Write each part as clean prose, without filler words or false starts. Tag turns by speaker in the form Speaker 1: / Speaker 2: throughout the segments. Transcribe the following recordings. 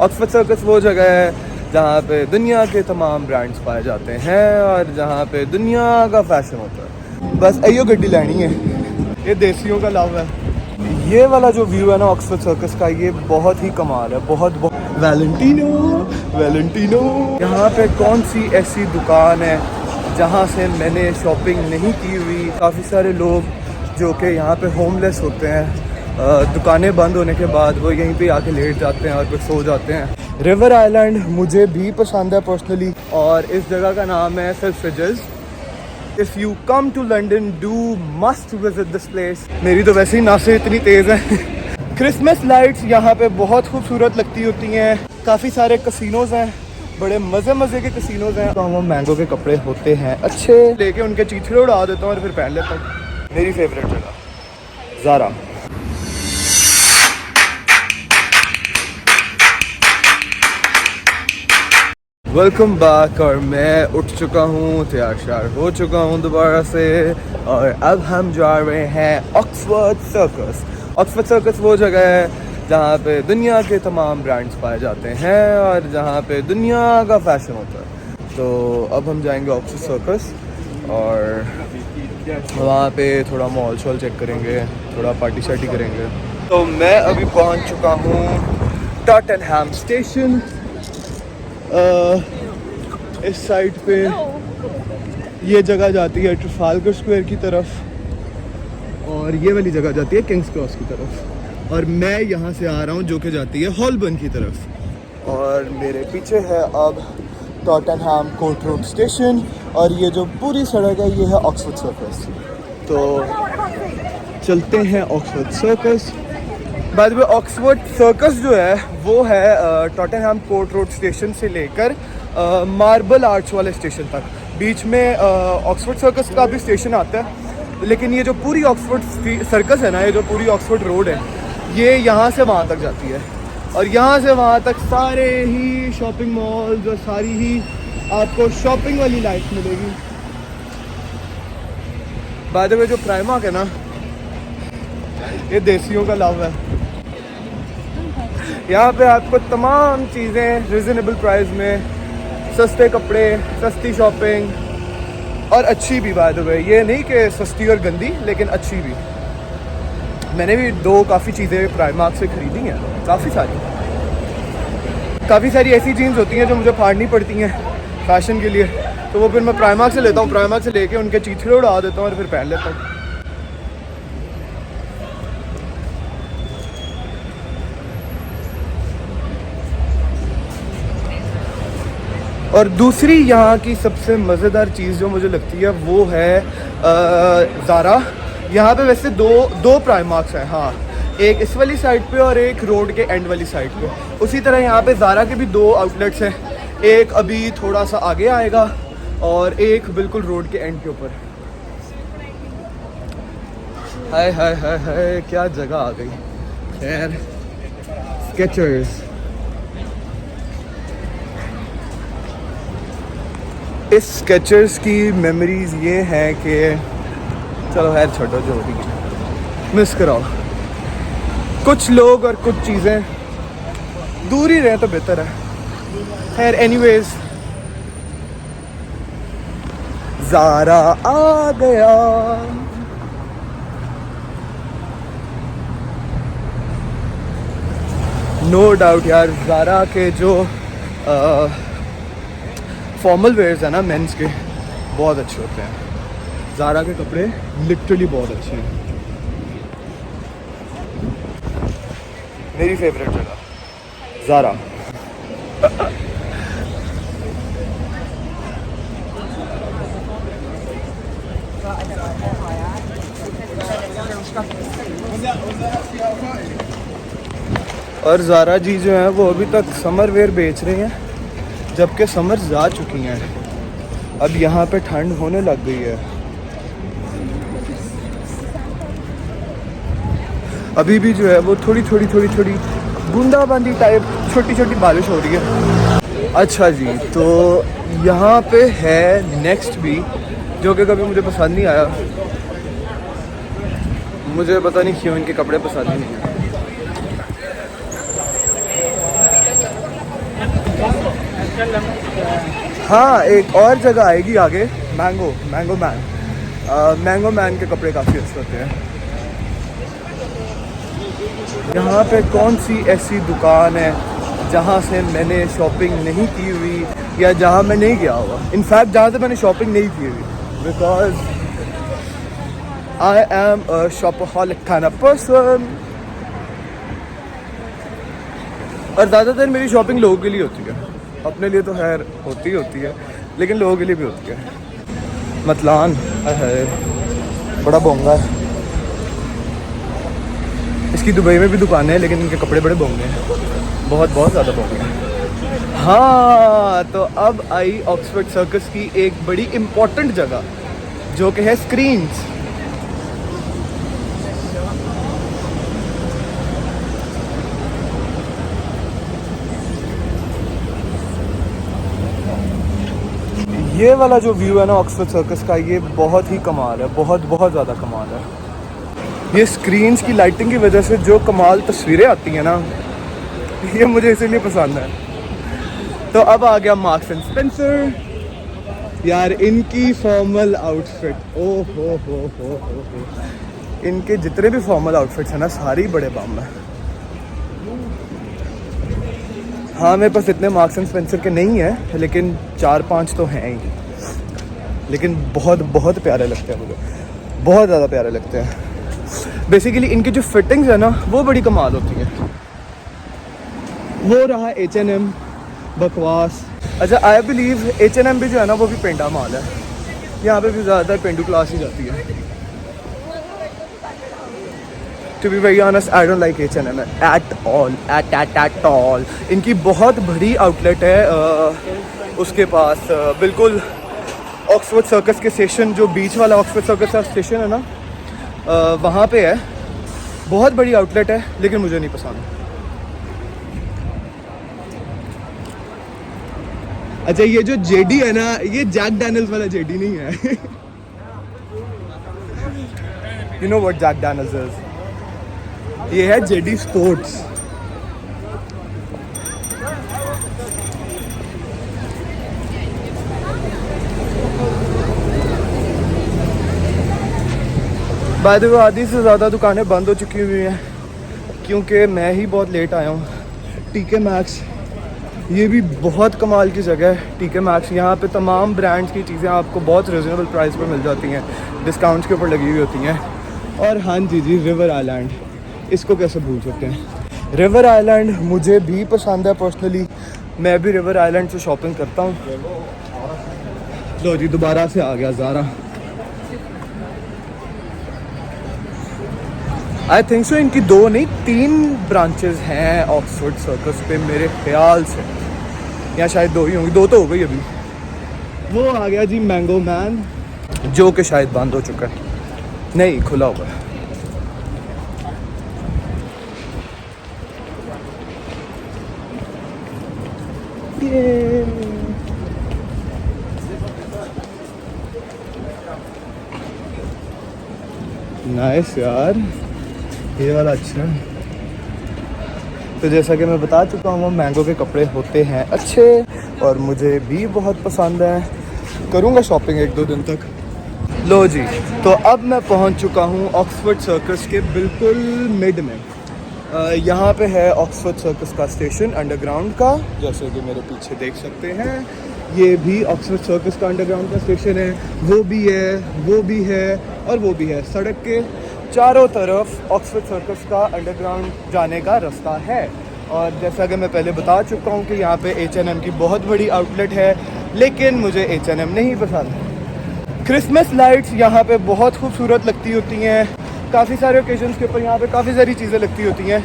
Speaker 1: Oxford circus वो जगह है जहाँ पे दुनिया के तमाम ब्रांड्स पाए जाते हैं और जहाँ पे दुनिया का फैशन होता है। बस यही गड्डी लेनी है, ये देसियों का लव है। ये वाला जो व्यू है ना ऑक्सफोर्ड सर्कस का, ये बहुत ही कमाल है, बहुत वैलेंटिनो वैलेंटिनो। यहाँ पे कौन सी ऐसी दुकान है जहाँ से मैंने शॉपिंग नहीं की हुई। काफ़ी सारे लोग जो कि यहाँ पे होमलेस होते हैं, दुकानें बंद होने के बाद वो यहीं पे आके लेट जाते हैं और फिर सो जाते हैं। रिवर आइलैंड मुझे भी पसंद है पर्सनली, और इस जगह का नाम है Selfridges. If you come to London do must visit this place. मेरी तो वैसे ही नासें इतनी तेज़ हैं। क्रिसमस लाइट्स यहाँ पे बहुत खूबसूरत लगती होती हैं। काफ़ी सारे कसिनोज़ हैं, बड़े मज़े के कसिनोज़ हैं। तो हम मैंगो के कपड़े होते हैं अच्छे, लेके उनके चीथड़े उड़ा देता हूँ और फिर पहन लेता हूँ। मेरी फेवरेट जगह ज़ारा। Welcome back. और मैं उठ चुका हूँ, तैयार श्यार हो चुका हूँ दोबारा से, और अब हम जा रहे हैं ऑक्सफोर्ड सर्कस। ऑक्सफोर्ड सर्कस वो जगह है जहाँ पे दुनिया के तमाम ब्रांड्स पाए जाते हैं और जहाँ पे दुनिया का फैशन होता है। तो अब हम जाएंगे ऑक्सफोर्ड सर्कस और वहाँ पे थोड़ा मॉल शॉल चेक करेंगे, थोड़ा पार्टी शार्टी करेंगे। तो मैं अभी पहुँच चुका हूँ टॉटनहैम स्टेशन। इस साइड पे ये जगह जाती है ट्रफाल्गर स्क्वायर की तरफ, और ये वाली जगह जाती है किंग्स क्रॉस की तरफ, और मैं यहाँ से आ रहा हूँ जो कि जाती है हॉलबर्न की तरफ। और मेरे पीछे है अब टॉटनहैम कोर्ट रोड स्टेशन, और ये जो पूरी सड़क है ये है ऑक्सफोर्ड सर्कस। तो चलते हैं ऑक्सफोर्ड सर्कस। बाद में ऑक्सफोर्ड सर्कस जो है वो है टॉटनहैम कोर्ट रोड स्टेशन से लेकर मार्बल आर्च वाले स्टेशन तक। बीच में ऑक्सफोर्ड सर्कस का भी स्टेशन आता है, लेकिन ये जो पूरी ऑक्सफोर्ड सर्कस है ना, ये जो पूरी ऑक्सफोर्ड रोड है, ये यहाँ से वहाँ तक जाती है। और यहाँ से वहाँ तक सारे ही शॉपिंग मॉल्स और सारी ही आपको शॉपिंग वाली लाइफ मिलेगी। बाद में जो प्राइमार्क है ना, ये देसियों का लव है। यहाँ पे आपको तमाम चीज़ें रिजनेबल प्राइस में, सस्ते कपड़े, सस्ती शॉपिंग और अच्छी भी। बाय द वे, ये नहीं कि सस्ती और गंदी, लेकिन अच्छी भी। मैंने भी काफ़ी चीज़ें प्राइमार्क से ख़रीदी हैं, काफ़ी सारी ऐसी जीन्स होती हैं जो मुझे फाड़नी पड़ती हैं फैशन के लिए, तो वो फिर मैं प्राइमार्क से लेता हूँ। प्राइमार्क से लेके उनके चीथड़े उड़ा देता हूँ और फिर पहन लेता हूँ। और दूसरी यहाँ की सबसे मज़ेदार चीज़ जो मुझे लगती है वो है ज़ारा। यहाँ पे वैसे दो प्राइमार्क्स हैं, हाँ, एक इस वाली साइड पे और एक रोड के एंड वाली साइड पे। उसी तरह यहाँ पे ज़ारा के भी 2 आउटलेट्स हैं, एक अभी थोड़ा सा आगे आएगा और एक बिल्कुल रोड के एंड के ऊपर। हाय हाय हाय हाय, क्या जगह आ गई। खैर, स्केचर्स। इस स्केचर्स की मेमोरीज़ ये हैं कि चलो खैर छोड़ो, जो भी मिस कराओ। कुछ लोग और कुछ चीज़ें दूर ही रहे तो बेहतर है। खैर एनीवेज, ज़ारा आ गया। नो डाउट यार, ज़ारा के जो फॉर्मल वेयर्स है ना मेंस के, बहुत अच्छे होते हैं। ज़ारा के कपड़े लिटरली बहुत अच्छे हैं। मेरी फेवरेट जगह ज़ारा। और ज़ारा जी जो हैं वो अभी तक समर वेयर बेच रहे हैं, जबकि समर जा चुकी हैं। अब यहाँ पे ठंड होने लग गई है। अभी भी जो है वो थोड़ी बूंदाबांदी टाइप छोटी बारिश हो रही है। अच्छा जी, तो यहाँ पे है नेक्स्ट भी, जो कि कभी मुझे पसंद नहीं आया। मुझे पता नहीं क्यों इनके कपड़े पसंद नहीं आए। हाँ, एक और जगह आएगी आगे, मैंगो मैन के कपड़े काफ़ी अच्छे होते हैं। यहाँ पे कौन सी ऐसी दुकान है जहाँ से मैंने शॉपिंग नहीं की हुई या जहाँ मैं नहीं गया हुआ, इनफैक्ट जहाँ से मैंने शॉपिंग नहीं की हुई, बिकॉज आई एम अ शॉपaholic kind of person। और ज़्यादातर मेरी शॉपिंग लोगों के लिए होती है, अपने लिए तो खैर होती है, लेकिन लोगों के लिए भी होती है। मतलान है, बड़ा बोंगा है। इसकी दुबई में भी दुकानें हैं, लेकिन इनके कपड़े बड़े बोंगे हैं, बहुत ज़्यादा बोंगे हैं। हाँ, तो अब आई ऑक्सफोर्ड सर्कस की एक बड़ी इम्पॉर्टेंट जगह, जो कि है स्क्रीन्स। ये वाला जो व्यू है ना ऑक्सफोर्ड सर्कस का, ये बहुत ही कमाल है, बहुत ज़्यादा कमाल है। ये स्क्रीन्स की लाइटिंग की वजह से जो कमाल तस्वीरें आती हैं ना, ये मुझे इसीलिए पसंद है। तो अब आ गया मार्क्स एंड स्पेंसर। यार इनकी फॉर्मल आउटफिट, ओ हो। इनके जितने भी फॉर्मल आउटफिट्स हैं ना, सारी बड़े बम है। हाँ, मेरे पास इतने मार्क्स एंड स्पेंसर के नहीं है, लेकिन 4-5 तो हैं ही। लेकिन बहुत प्यारे लगते हैं मुझे, बहुत ज़्यादा प्यारे लगते हैं। बेसिकली इनकी जो फिटिंग्स है ना, वो बड़ी कमाल होती है। वो रहा H&M, बकवास। अच्छा, आई बिलीव H&M भी जो है ना, वो भी पेंडा माल है। यहाँ पे भी ज़्यादातर पेंडू क्लास ही जाती है। To be very honest, I don't like H&M at all। इनकी बहुत बड़ी आउटलेट है उसके पास, बिल्कुल ऑक्सफोर्ड सर्कस के स्टेशन, जो बीच वाला ऑक्सफोर्ड सर्कस का स्टेशन है ना, वहाँ पे है। बहुत बड़ी आउटलेट है, लेकिन मुझे नहीं पसंद। अच्छा, ये जो JD है ना, ये जैक डैनियल्स वाला JD नहीं है। You know what Jack Daniels is? ये है JD स्पोर्ट्स। बाय द वे, आधी से ज़्यादा दुकानें बंद हो चुकी हुई हैं, क्योंकि मैं ही बहुत लेट आया हूँ। TK Maxx, ये भी बहुत कमाल की जगह है। TK Maxx, यहाँ पे तमाम ब्रांड्स की चीज़ें आपको बहुत रिजनेबल प्राइस पर मिल जाती हैं, डिस्काउंट्स के ऊपर लगी हुई होती हैं। और हाँ जी, रिवर आइलैंड, इसको कैसे भूल सकते हैं। रिवर आइलैंड मुझे भी पसंद है पर्सनली, मैं भी रिवर आइलैंड से शॉपिंग करता हूँ। लो जी, दोबारा से आ गया ज़ारा। आई थिंक सो इनकी 2 नहीं 3 ब्रांचेस हैं ऑक्सफोर्ड सर्कस पे मेरे ख्याल से, या शायद 2 ही होंगी, 2 तो हो गई अभी। वो आ गया जी मैंगो मैन, जो कि शायद बंद हो चुका है, नहीं खुला हुआ है। नाइस यार, ये वाला अच्छा है। तो जैसा कि मैं बता चुका हूँ, मैंगो के कपड़े होते हैं अच्छे और मुझे भी बहुत पसंद है। करूँगा शॉपिंग 1-2 दिन तक। लो जी, तो अब मैं पहुँच चुका हूँ ऑक्सफोर्ड सर्कस के बिल्कुल मिड में। यहाँ पे है ऑक्सफोर्ड सर्कस का स्टेशन अंडरग्राउंड का, जैसे कि मेरे पीछे देख सकते हैं। ये भी ऑक्सफोर्ड सर्कस का अंडरग्राउंड का स्टेशन है, वो भी है, वो भी है और वो भी है। सड़क के चारों तरफ ऑक्सफोर्ड सर्कस का अंडरग्राउंड जाने का रास्ता है। और जैसा कि मैं पहले बता चुका हूँ कि यहाँ पे H&M की बहुत बड़ी आउटलेट है, लेकिन मुझे H&M नहीं पसंद। क्रिसमस लाइट्स यहाँ पे बहुत खूबसूरत लगती होती हैं, काफ़ी सारे ओकेजन्स के ऊपर यहाँ पे काफ़ी सारी चीज़ें लगती होती हैं,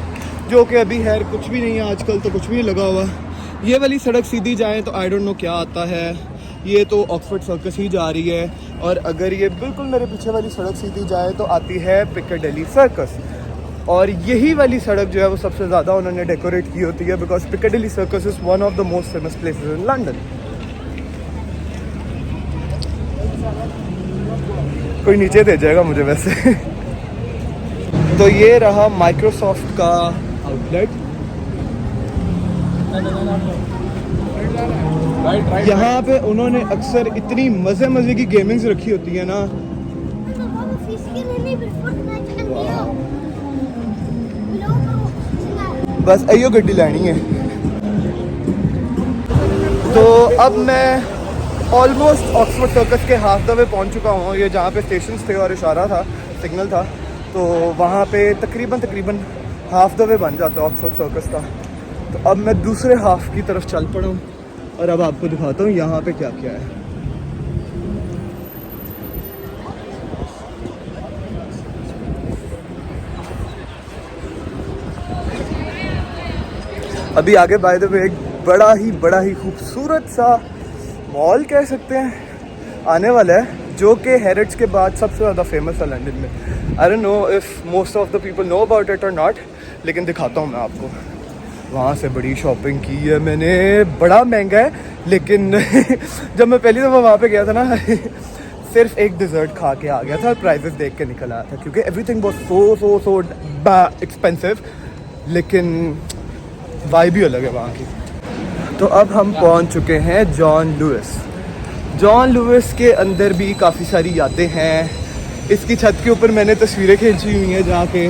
Speaker 1: जो कि अभी खैर कुछ भी नहीं है, आजकल तो कुछ भी नहीं लगा हुआ। ये वाली सड़क सीधी जाए तो आई डोंट नो क्या आता है, ये तो ऑक्सफोर्ड सर्कस ही जा रही है। और अगर ये बिल्कुल मेरे पीछे वाली सड़क सीधी जाए तो आती है पिकाडेली सर्कस। और यही वाली सड़क जो है वो सबसे ज़्यादा उन्होंने डेकोरेट की होती है, because Piccadilly Circus is one of the most famous places in London. कोई नीचे दे जाएगा मुझे वैसे। तो ये रहा माइक्रोसॉफ्ट का आउटलेट। यहाँ पे उन्होंने अक्सर इतनी मज़े की गेमिंग्स रखी होती है ना। बस आइयो गड्डी लेनी है। तो अब मैं ऑलमोस्ट ऑक्सफोर्ड सर्कस के हाफ द वे पहुँच चुका हूँ। ये जहाँ पे स्टेशंस थे और इशारा था, सिग्नल था, तो वहाँ पे तकरीबन हाफ द वे बन जाता है ऑक्सफोर्ड सर्कस का। तो अब मैं दूसरे हाफ की तरफ चल पड़ा हूँ और अब आपको दिखाता हूँ यहाँ पे क्या क्या है। अभी आगे बाय द वे एक बड़ा ही खूबसूरत सा मॉल कह सकते हैं आने वाला है, जो कि हैरिट्स के बाद सबसे ज़्यादा फेमस है लंदन में। I don't know if most of the people know about it और नॉट, लेकिन दिखाता हूँ मैं आपको। वहाँ से बड़ी शॉपिंग की है मैंने, बड़ा महंगा है, लेकिन जब मैं पहली दफ़ा वहाँ पे गया था ना सिर्फ एक डिज़र्ट खा के आ गया था और प्राइसेस देख के निकल आया था, क्योंकि एवरीथिंग वाज सो एक्सपेंसिव, लेकिन वाइब भी अलग है वहाँ की। तो अब हम पहुँच चुके हैं जॉन लुइस के अंदर भी काफ़ी सारी यादें हैं। इसकी छत के ऊपर मैंने तस्वीरें खींची हुई हैं जाके,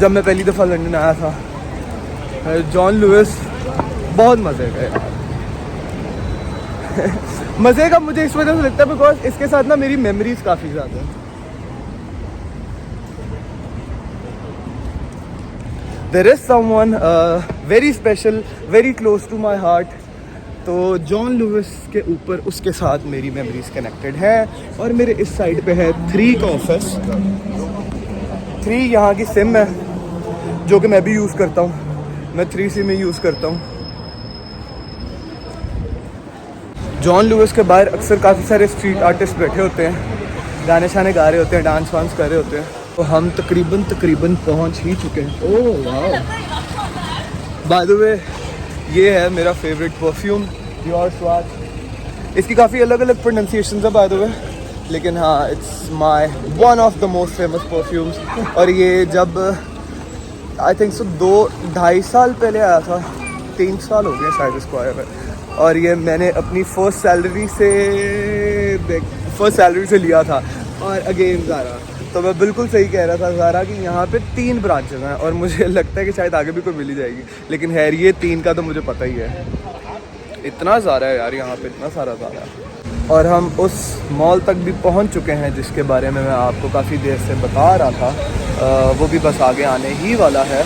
Speaker 1: जब मैं पहली दफ़ा लंदन आया था। जॉन लुइस बहुत मज़े का यार मज़े का मुझे इस वजह से लगता है बिकॉज इसके साथ ना मेरी मेमोरीज काफ़ी ज़्यादा हैं। There is someone very special, very close to my heart. तो जॉन लुइस के ऊपर उसके साथ मेरी मेमोरीज कनेक्टेड हैं। और मेरे इस साइड पे है 3 का ऑफिस। 3 यहाँ की सिम है जो कि मैं भी यूज़ करता हूँ, मैं 3 सिम ही यूज़ करता हूँ। जॉन लुइस के बाहर अक्सर काफ़ी सारे स्ट्रीट आर्टिस्ट बैठे होते हैं, गाने शाने गा रहे होते हैं, डांस वांस कर रहे होते हैं। तो हम तकरीबन पहुंच ही चुके हैं। ओह वाह, बाय द वे ये है मेरा फेवरेट परफ्यूम डियोर स्वाच। इसकी काफ़ी अलग अलग प्रोनाउंसिएशंस है बाय द वे, लेकिन हाँ it's my one of the most famous perfumes. और ये जब आई थिंक सो 2-2.5 साल पहले आया था, 3 साल हो गए शायद इसको आया हुए। और ये मैंने अपनी फर्स्ट सैलरी से लिया था। और अगेन ज़ारा, तो मैं बिल्कुल सही कह रहा था ज़ारा कि यहाँ पे 3 ब्रांचेस हैं और मुझे लगता है कि शायद आगे भी कोई मिल ही जाएगी, लेकिन है ये 3 का तो मुझे पता ही है। इतना ज़ारा है यार यहाँ पे, इतना सारा ज़ारा है। और हम उस मॉल तक भी पहुँच चुके हैं जिसके बारे में मैं आपको काफ़ी देर से बता रहा था। वो भी बस आगे आने ही वाला है।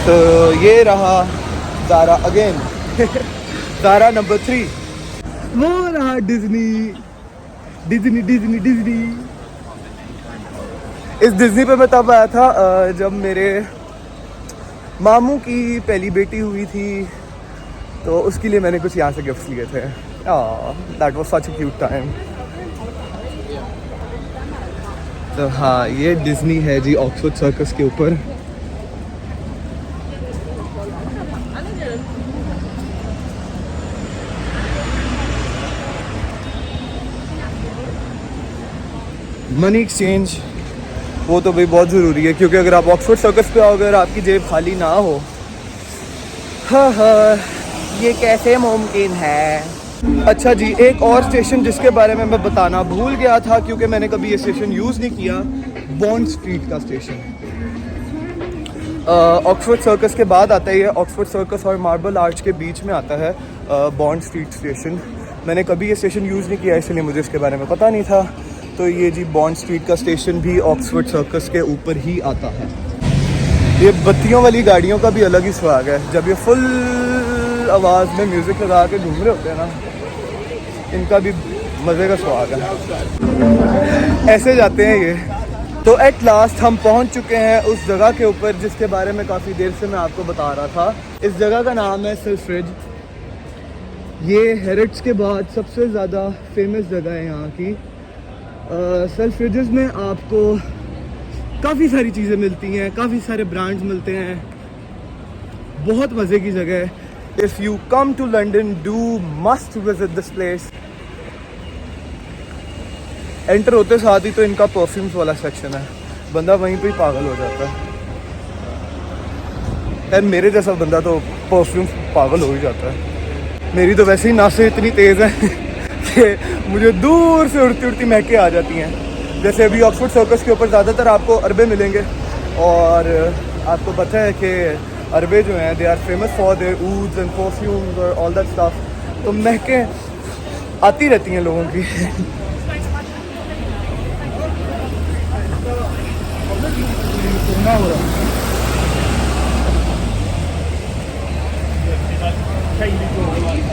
Speaker 1: तो ये रहा ज़ारा अगेन ज़ारा नंबर 3। वो रहा डिज्नी। इस डिज्नी पे मैं तब आया था जब मेरे मामू की पहली बेटी हुई थी, तो उसके लिए मैंने कुछ यहाँ से गिफ्ट्स लिए थे। That was such a cute time. तो हाँ, ये डिज्नी है जी ऑक्सफोर्ड सर्कस के ऊपर। मनी एक्सचेंज वो तो भाई बहुत ज़रूरी है, क्योंकि अगर आप ऑक्सफोर्ड सर्कस पे आओगे और आपकी जेब खाली ना हो, हाँ ये कैसे मुमकिन है। अच्छा जी, एक और स्टेशन जिसके बारे में मैं बताना भूल गया था क्योंकि मैंने कभी ये स्टेशन यूज़ नहीं किया, बॉन्ड स्ट्रीट का स्टेशन। ऑक्सफोर्ड सर्कस के बाद आता है ये, ऑक्सफोर्ड सर्कस और मार्बल आर्च के बीच में आता है बॉन्ड स्ट्रीट स्टेशन। मैंने कभी ये स्टेशन यूज़ नहीं किया, इसलिए मुझे इसके बारे में पता नहीं था। तो ये जी बॉन्ड स्ट्रीट का स्टेशन भी ऑक्सफोर्ड सर्कस के ऊपर ही आता है। ये बत्तियों वाली गाड़ियों का भी अलग ही स्वाग है, जब ये फुल आवाज़ में म्यूज़िक लगा के घूम रहे होते हैं ना, इनका भी मज़े का स्वाग है। ऐसे जाते हैं ये। तो एट लास्ट हम पहुंच चुके हैं उस जगह के ऊपर जिसके बारे में काफ़ी देर से मैं आपको बता रहा था। इस जगह का नाम है सेल्फ्रिज। ये हैरिट्स के बाद सबसे ज़्यादा फेमस जगह है यहाँ की। सेल्फ्रिजेस में आपको काफ़ी सारी चीज़ें मिलती हैं, काफ़ी सारे ब्रांड्स मिलते हैं, बहुत मज़े की जगह है। If you come to London do must visit this place. Enter होते साथ ही तो इनका परफ्यूम्स वाला सेक्शन है, बंदा वहीं पे ही पागल हो जाता है। यार मेरे जैसा बंदा तो परफ्यूम पागल हो ही जाता है। मेरी तो वैसे ही नासें इतनी तेज़ हैं कि मुझे दूर से उड़ती उड़ती महके आ जाती हैं। जैसे अभी ऑक्सफोर्ड सर्कस के ऊपर ज़्यादातर आपको अरबे मिलेंगे, और आपको पता है कि अरबे जो हैं they are famous for their ouds and perfumes और ऑल दैट स्टफ। तो महकें आती रहती हैं लोगों की।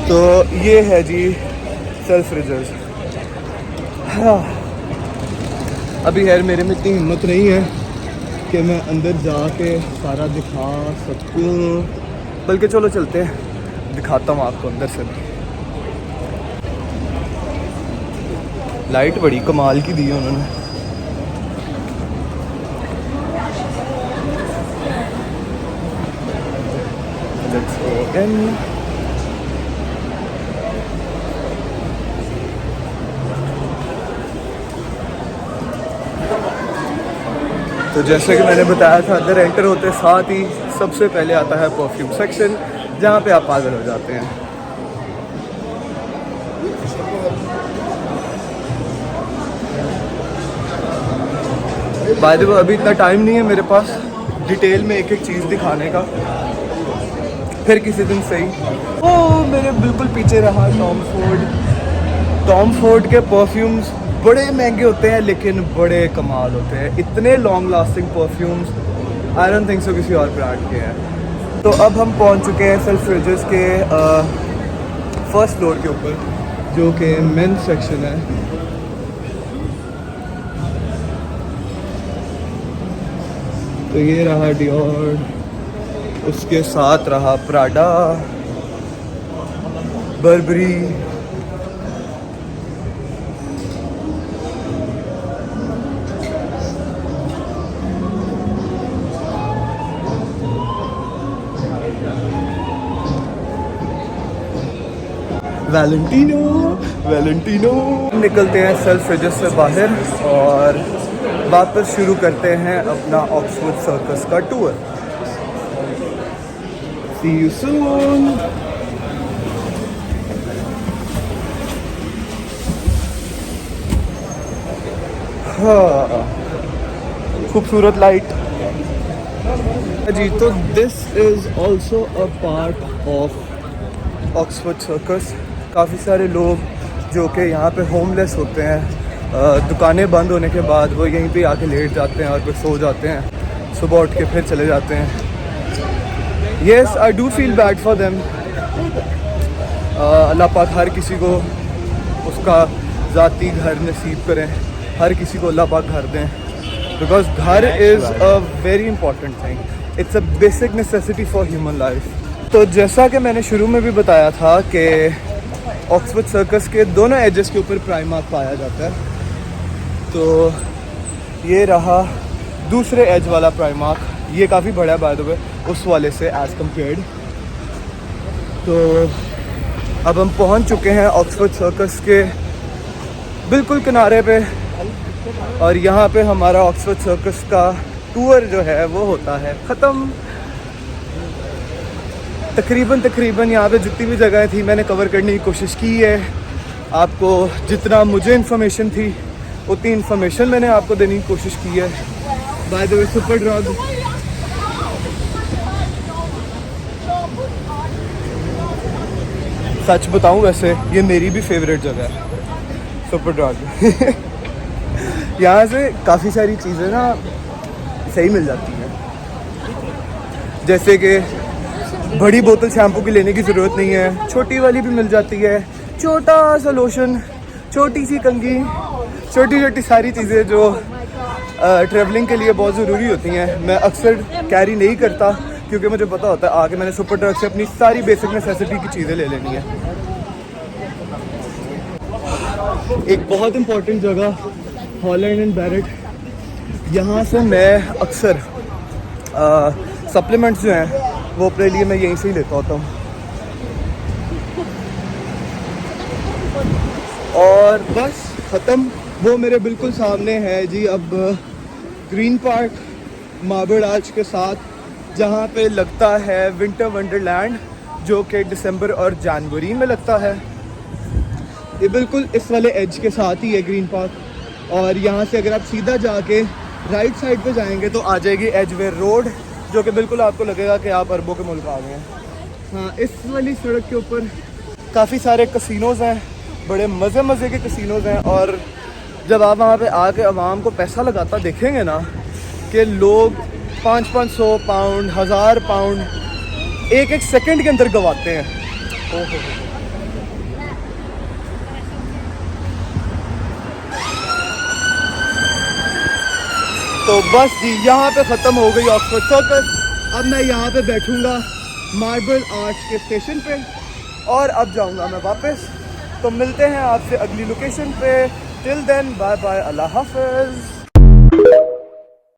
Speaker 1: तो ये है जी सेल्फ रिजर्व। हाँ, अभी खैर मेरे में इतनी हिम्मत नहीं है कि मैं अंदर जाके सारा दिखा सकूं, बल्कि चलो चलते हैं, दिखाता हूँ आपको अंदर से। लाइट बड़ी कमाल की दी है उन्होंने। Let's go in. तो जैसे कि मैंने बताया था, अंदर एंटर होते साथ ही सबसे पहले आता है परफ्यूम सेक्शन, जहाँ पे आप पागल हो जाते हैं। बाय द वे अभी इतना टाइम नहीं है मेरे पास डिटेल में एक एक चीज़ दिखाने का, फिर किसी दिन सही। ओ मेरे बिल्कुल पीछे रहा टॉम फोर्ड। टॉम फोर्ड के परफ्यूम्स बड़े महंगे होते हैं लेकिन बड़े कमाल होते हैं। इतने long lasting perfumes I don't think so किसी और ब्रांड के हैं। तो अब हम पहुंच चुके हैं सेल्फ्रिजर्स के फर्स्ट फ्लोर के ऊपर, जो कि मेन सेक्शन है। तो ये रहा डियोर, उसके साथ रहा प्राडा, बर्बरी, वैलेंटिनो। निकलते हैं सेल्फ्रिजर्स से बाहर और वापस शुरू करते हैं अपना ऑक्सफोर्ड सर्कस का टूर। See you soon. हाँ, खूबसूरत लाइट जी। तो this is also a part of Oxford circus. काफ़ी सारे लोग जो कि यहाँ पे होमलेस होते हैं, दुकानें बंद होने के बाद वो यहीं पे आके लेट जाते हैं और फिर सो जाते हैं, सुबह उठ के फिर चले जाते हैं। Yes, I do feel bad for them. अल्लाह पाक हर किसी को उसका ज़ाती घर नसीब करें, हर किसी को अल्लाह पाक घर दें, बिकॉज घर is a very important thing. It's a basic necessity for human life. तो जैसा कि मैंने शुरू में भी बताया था कि ऑक्सफोर्ड सर्कस के दोनों एजेस के ऊपर प्राइमार्क पाया जाता है। तो ये रहा दूसरे एज वाला प्राइमार्क। ये काफ़ी बड़ा है बाय द वे उस वाले से एज़ कम्पेयर्ड। तो अब हम पहुंच चुके हैं ऑक्सफोर्ड सर्कस के बिल्कुल किनारे पे, और यहाँ पे हमारा ऑक्सफोर्ड सर्कस का टूर जो है वो होता है ख़त्म। तकरीबन यहाँ पे जितनी भी जगह थी मैंने कवर करने की कोशिश की है। आपको जितना मुझे इन्फॉर्मेशन थी उतनी इन्फॉर्मेशन मैंने आपको देने की कोशिश की है। By the way super drug, सच बताऊं वैसे ये मेरी भी फेवरेट जगह है सुपर ड्रग। यहाँ से काफ़ी सारी चीज़ें ना सही मिल जाती हैं, जैसे कि बड़ी बोतल शैम्पू की लेने की ज़रूरत नहीं है, छोटी वाली भी मिल जाती है। छोटा सा लोशन, छोटी सी कंघी, छोटी छोटी सारी चीज़ें जो ट्रैवलिंग के लिए बहुत ज़रूरी होती हैं, मैं अक्सर कैरी नहीं करता क्योंकि मुझे पता होता है आके मैंने सुपर ड्रग से अपनी सारी बेसिक नेसेसिटी की चीज़ें ले लेनी है। एक बहुत इंपॉर्टेंट जगह हॉलैंड एंड बैरेट, यहाँ से मैं अक्सर सप्लीमेंट्स जो हैं वो अपने लिए मैं यहीं से ही लेता होता हूँ। और बस ख़त्म, वो मेरे बिल्कुल सामने है जी अब ग्रीन पार्क मार्बल आर्च के साथ, जहाँ पे लगता है विंटर वंडरलैंड, जो कि दिसंबर और जनवरी में लगता है। ये बिल्कुल इस वाले एज के साथ ही है ग्रीन पार्क। और यहाँ से अगर आप सीधा जाके राइट साइड पे जाएंगे तो आ जाएगी एजवेयर रोड, जो कि बिल्कुल आपको लगेगा कि आप अरबों के मुल्क आ गए हैं। हाँ, इस वाली सड़क के ऊपर काफ़ी सारे कसिनोज़ हैं, बड़े मज़े के कसिनोज़ हैं। और जब आप वहाँ पे आके आवाम को पैसा लगाता देखेंगे ना कि लोग 500-500 पाउंड, 1000 पाउंड एक सेकंड के अंदर गवाते हैं। ओहो, तो बस जी यहाँ पे ख़त्म हो गई ऑक्सफोर्ड सर्कस। अब मैं यहाँ पे बैठूँगा मार्बल आर्च के स्टेशन पे और अब जाऊँगा मैं वापस। तो मिलते हैं आपसे अगली लोकेशन पे। टिल देन बाय बाय, अल्लाह हाफ़िज़।